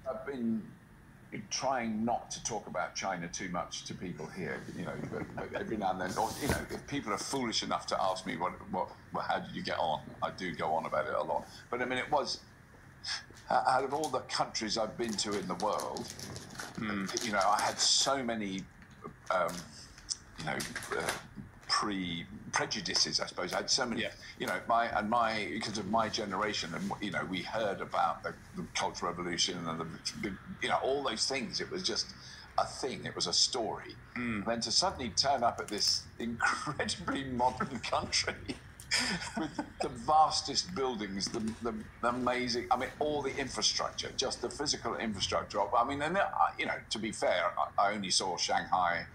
I've been trying not to talk about China too much to people here, you know, but every now and then, or, you know, if people are foolish enough to ask me how did you get on, I do go on about it a lot. But I mean, it was, out of all the countries I've been to in the world, you know, I had so many, you know, prejudices, I suppose. I had so many, you know, because of my generation, and you know, we heard about the Cultural Revolution and the, you know, all those things. It was just a thing. It was a story. And then to suddenly turn up at this incredibly modern country with the vastest buildings, the amazing, I mean, all the infrastructure, just the physical infrastructure. I mean, and you know, to be fair, I only saw Shanghai.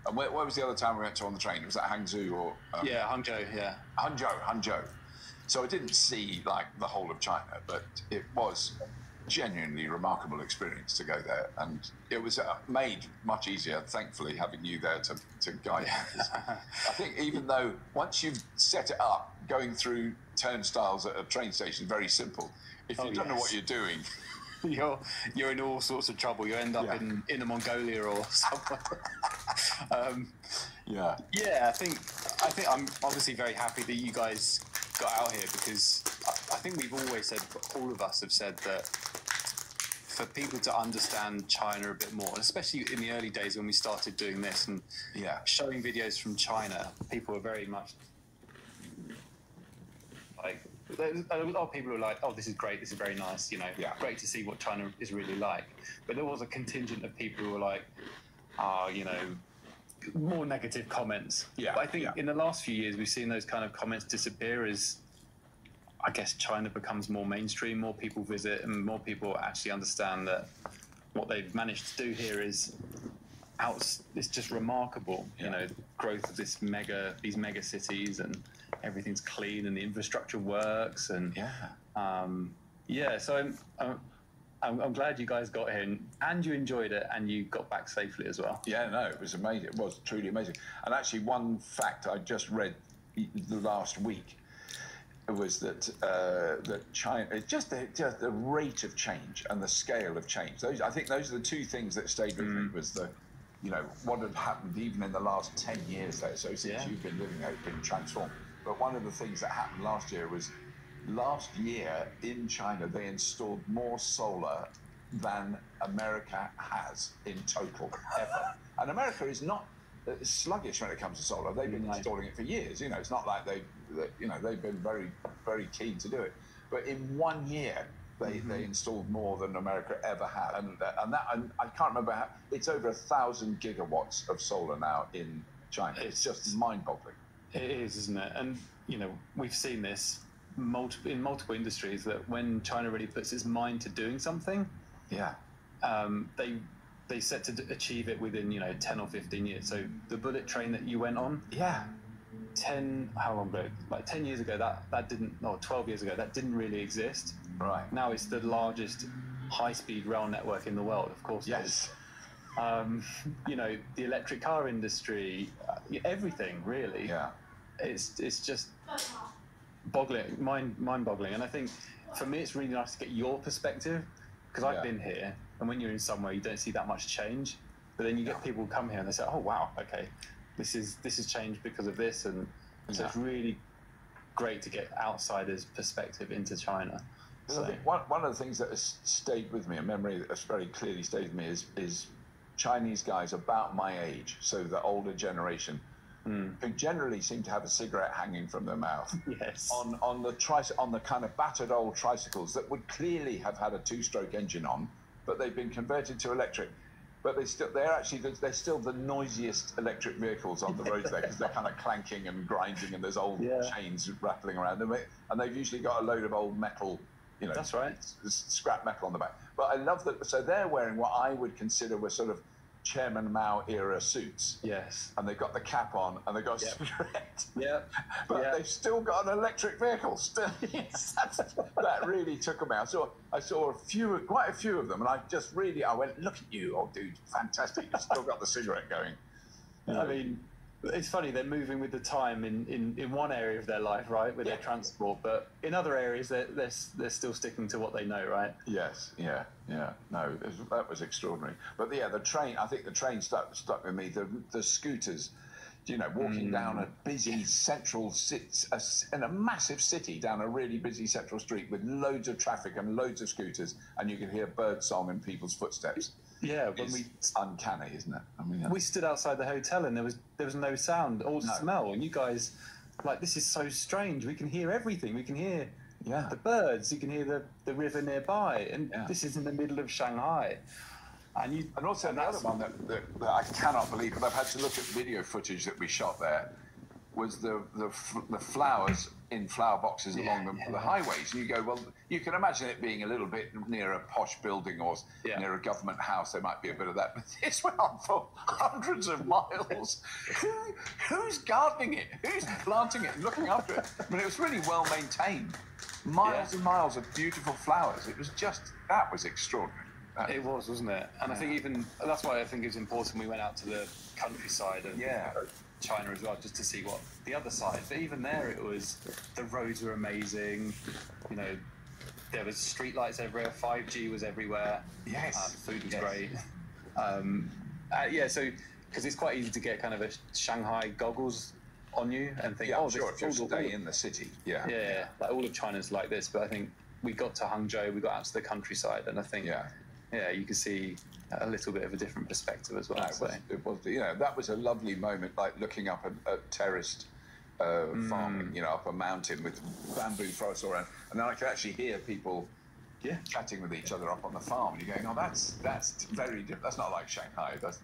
And where was the other time we went to on the train? Was that Hangzhou or? Yeah, Hangzhou. Yeah. Hangzhou. So I didn't see like the whole of China, but it was genuinely remarkable experience to go there, and it was made much easier, thankfully, having you there to guide me. I think even though once you've set it up, going through turnstiles at a train station is very simple. If you don't know what you're doing, you're in all sorts of trouble. You end up in Inner Mongolia or somewhere. I think I'm obviously very happy that you guys got out here, because I think we've always said, all of us have said, that for people to understand China a bit more, and especially in the early days when we started doing this and showing videos from China, people were very much like, a lot of people were like, oh, this is great, this is very nice, you know, great to see what China is really like. But there was a contingent of people who were like, you know, more negative comments. But I think in the last few years, we've seen those kind of comments disappear as, I guess, China becomes more mainstream, more people visit, and more people actually understand that what they've managed to do here is it's just remarkable. You know, growth of these mega cities, and everything's clean, and the infrastructure works, and so I'm glad you guys got in, and you enjoyed it, and you got back safely as well. Yeah, no, it was amazing. It was truly amazing. And actually, one fact I just read the last week was that China, just the rate of change and the scale of change. I think those are the two things that stayed with me. Was you know, what had happened even in the last 10 years there. So since you've been living there, it's been transformed. But one of the things that happened last year was, last year in China, they installed more solar than America has in total ever. And America is not sluggish when it comes to solar. They've been installing it for years. You know, it's not like they've been very, very keen to do it. But in 1 year, they installed more than America ever had. And I can't remember how, it's over 1,000 gigawatts of solar now in China. It's just mind-boggling. It is, isn't it? And, you know, we've seen this in multiple industries, that when China really puts its mind to doing something, they set to achieve it within, you know, 10 or 15 years. So the bullet train that you went on, how long ago? Like 10 years ago, that didn't, or 12 years ago, that didn't really exist. Right. Now it's the largest high-speed rail network in the world, of course. Yes. You know, the electric car industry, everything really. Yeah. It's just boggling, mind-boggling. And I think for me, it's really nice to get your perspective, because I've been here, and when you're in somewhere, you don't see that much change. But then you get people who come here and they say, "Oh wow, okay, this is changed because of this," and so it's really great to get outsiders' perspective into China. So I think one of the things that has stayed with me, a memory that has very clearly stayed with me, is Chinese guys about my age, so the older generation, who generally seem to have a cigarette hanging from their mouth. Yes. On the kind of battered old tricycles that would clearly have had a two-stroke engine on, but they've been converted to electric. But they're still the noisiest electric vehicles on the roads there, because they're kind of clanking and grinding, and there's old chains rattling around them, and they've usually got a load of old metal, you know, that's right, scrap metal on the back. But I love that. So they're wearing what I would consider were sort of Chairman Mao era suits. Yes. And they've got the cap on, and they've got a cigarette. But they've still got an electric vehicle. Still, that really took them out. I saw quite a few of them, and I went, "Look at you, old dude, fantastic! You've still got the cigarette going." I mean, it's funny, they're moving with the time in one area of their life, right, with their transport, but in other areas they're still sticking to what they know, right? Yes, yeah. No, that was extraordinary. But yeah, the train, I think the train stuck with me. The scooters, you know, walking down a busy central in a massive city, down a really busy central street with loads of traffic and loads of scooters, and you can hear bird song and people's footsteps. Yeah, it's uncanny, isn't it? I mean, we stood outside the hotel and there was no sound or smell, and you guys, like, this is so strange. We can hear everything. We can hear the birds. You can hear the river nearby, and this is in the middle of Shanghai. And also another one that I cannot believe, but I've had to look at video footage that we shot there, was the flowers in flower boxes along the highways. And you go, well, you can imagine it being a little bit near a posh building or near a government house. There might be a bit of that. But this went on for hundreds of miles. Who's gardening it? Who's planting it and looking after it? I mean, it was really well maintained. Miles and miles of beautiful flowers. It was that was extraordinary. It was, wasn't it? And I think that's why I think it was important we went out to the countryside of China as well, just to see what the other side. But even there, the roads were amazing. You know, there was street lights everywhere. 5G was everywhere. Yes, food was great. So because it's quite easy to get kind of a Shanghai goggles on you and think, if you're staying in the city. Yeah, like all of China's like this. But I think we got to Hangzhou, we got out to the countryside, and I think you could see a little bit of a different perspective as well. It was, you know, that was a lovely moment, like looking up a terraced farm, you know, up a mountain with bamboo forests all around, and then I could actually hear people chatting with each other up on the farm, and you're going, oh, that's very different. That's not like Shanghai. That's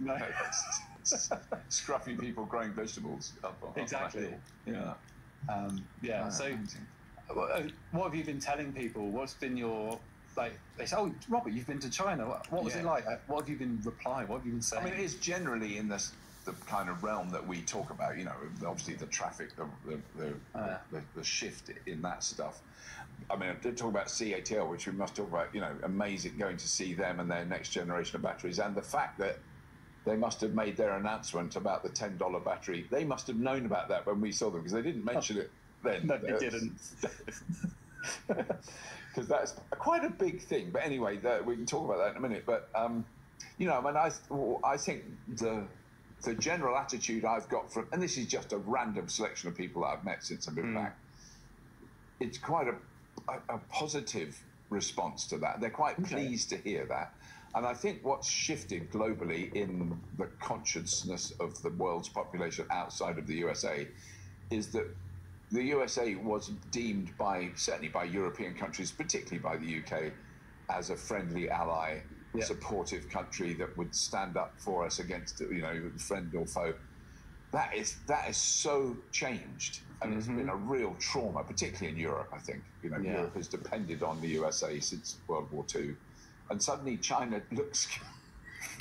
scruffy people growing vegetables up on exactly. Yeah. So, what have you been telling people? What's been your they say, oh, Robert, you've been to China. What was it like? What have you been replying? What have you been saying? I mean, it is generally in the kind of realm that we talk about. You know, obviously the traffic, the shift in that stuff. I mean, I did talk about CATL, which we must talk about. You know, amazing going to see them and their next generation of batteries, and the fact that they must have made their announcement about the $10 battery. They must have known about that when we saw them, because they didn't mention it then. No, they didn't. Because that's quite a big thing. But anyway, we can talk about that in a minute. But, you know, I mean, I think the general attitude I've got from, and this is just a random selection of people that I've met since I've been back, it's quite a positive response to that. They're quite pleased to hear that. And I think what's shifted globally in the consciousness of the world's population outside of the USA is that the USA was deemed certainly by European countries, particularly by the UK, as a friendly ally, supportive country that would stand up for us against, you know, friend or foe. That is so changed, and it's been a real trauma, particularly in Europe, I think. You know, Europe has depended on the USA since World War II, and suddenly China looks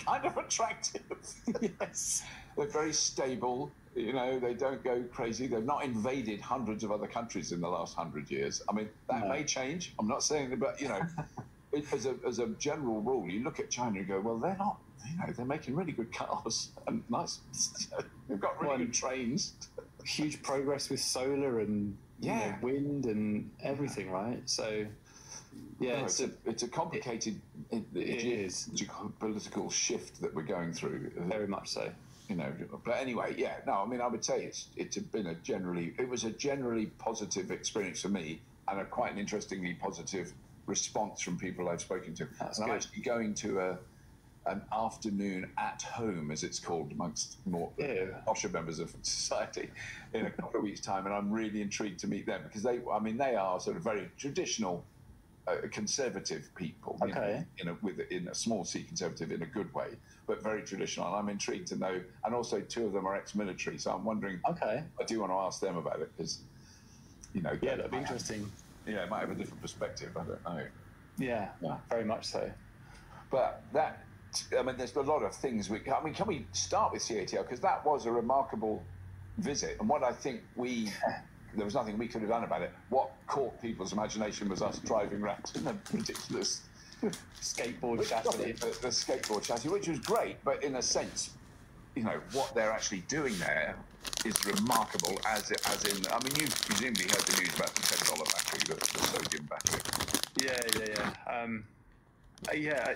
kind of attractive. Yes. They're very stable. You know, they don't go crazy. They've not invaded hundreds of other countries in the last 100 years. I mean, that may change. I'm not saying that, but, you know, as a general rule, you look at China and go, well, they're not, you know, they're making really good cars and nice. They've got really good trains. Huge progress with solar and you know, wind and everything, right? So, it's a complicated political shift that we're going through. Very much so. You know, but anyway, I mean, I would say it was a generally positive experience for me, and quite an interestingly positive response from people I've spoken to. I'm actually going to an afternoon at home, as it's called amongst more posher members of society, in a couple of weeks' time, and I'm really intrigued to meet them, because they are sort of very traditional conservative people, in a small C conservative in a good way, but very traditional. And I'm intrigued to know, and also two of them are ex-military, so I'm wondering. I do want to ask them about it, because, you know, that'd be interesting. It might have a different perspective. I don't know. Yeah, very much so. But there's a lot of things can we start with CATL, because that was a remarkable visit, and what I think there was nothing we could have done about it. What caught people's imagination was us driving around in a ridiculous skateboard chassis. The skateboard chassis, which was great, but in a sense, you know, what they're actually doing there is remarkable. As in, I mean, you've presumably heard the news about the $10 battery, the sodium battery. Yeah.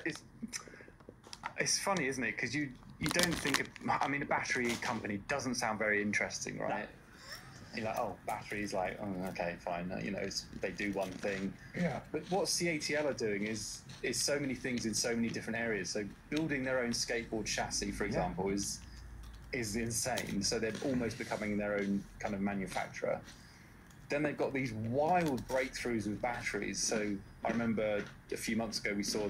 It's funny, isn't it? Because you don't think. I mean, a battery company doesn't sound very interesting, right? No. You're like, oh, batteries, like, oh, okay, fine. You know, they do one thing. Yeah. But what CATL are doing is so many things in so many different areas. So building their own skateboard chassis, for example, is insane. So they're almost becoming their own kind of manufacturer. Then they've got these wild breakthroughs with batteries. So I remember a few months ago we saw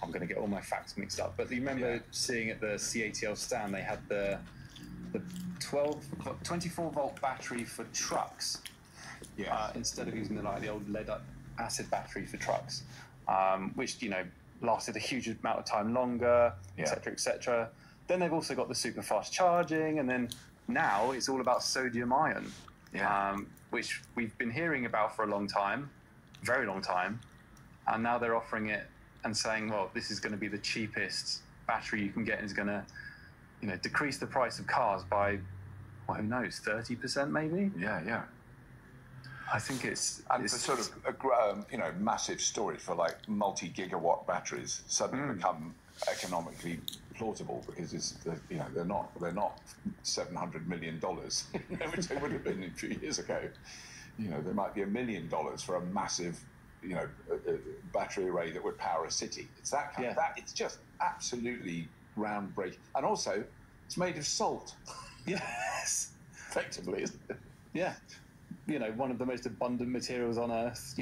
I'm going to get all my facts mixed up, but you remember seeing at the CATL stand they had the 24-volt battery for trucks, instead of using the old lead-acid battery for trucks, which lasted a huge amount of time longer, etc., etc. Then they've also got the super fast charging, and then now it's all about sodium ion, which we've been hearing about for a long time, very long time, and now they're offering it and saying, well, this is going to be the cheapest battery you can get, and is going to decrease the price of cars by, well, who knows, 30% maybe? Yeah. I think it's sort of a massive storage for like multi-gigawatt batteries suddenly become economically plausible because they're not $700 million, which they would have been a few years ago. There might be $1 million for a massive battery array that would power a city. It's that kind of that. It's just absolutely groundbreaking, and also it's made of salt. Yes, effectively, isn't it? Yeah, one of the most abundant materials on Earth.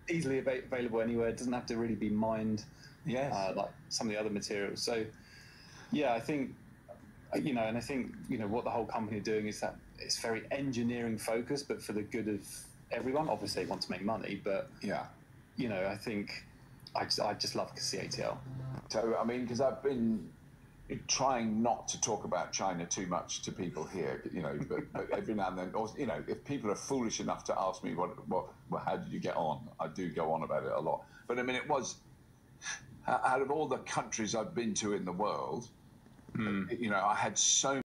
Easily available anywhere. It doesn't have to really be mined. Yes, like some of the other materials. So, yeah, I think and I think what the whole company are doing is that it's very engineering focused, but for the good of everyone. Obviously, they want to make money, but I think I just love CATL. So, I mean, because I've been trying not to talk about China too much to people here, but every now and then, if people are foolish enough to ask me how did you get on, I do go on about it a lot. But I mean, it was out of all the countries I've been to in the world, I had so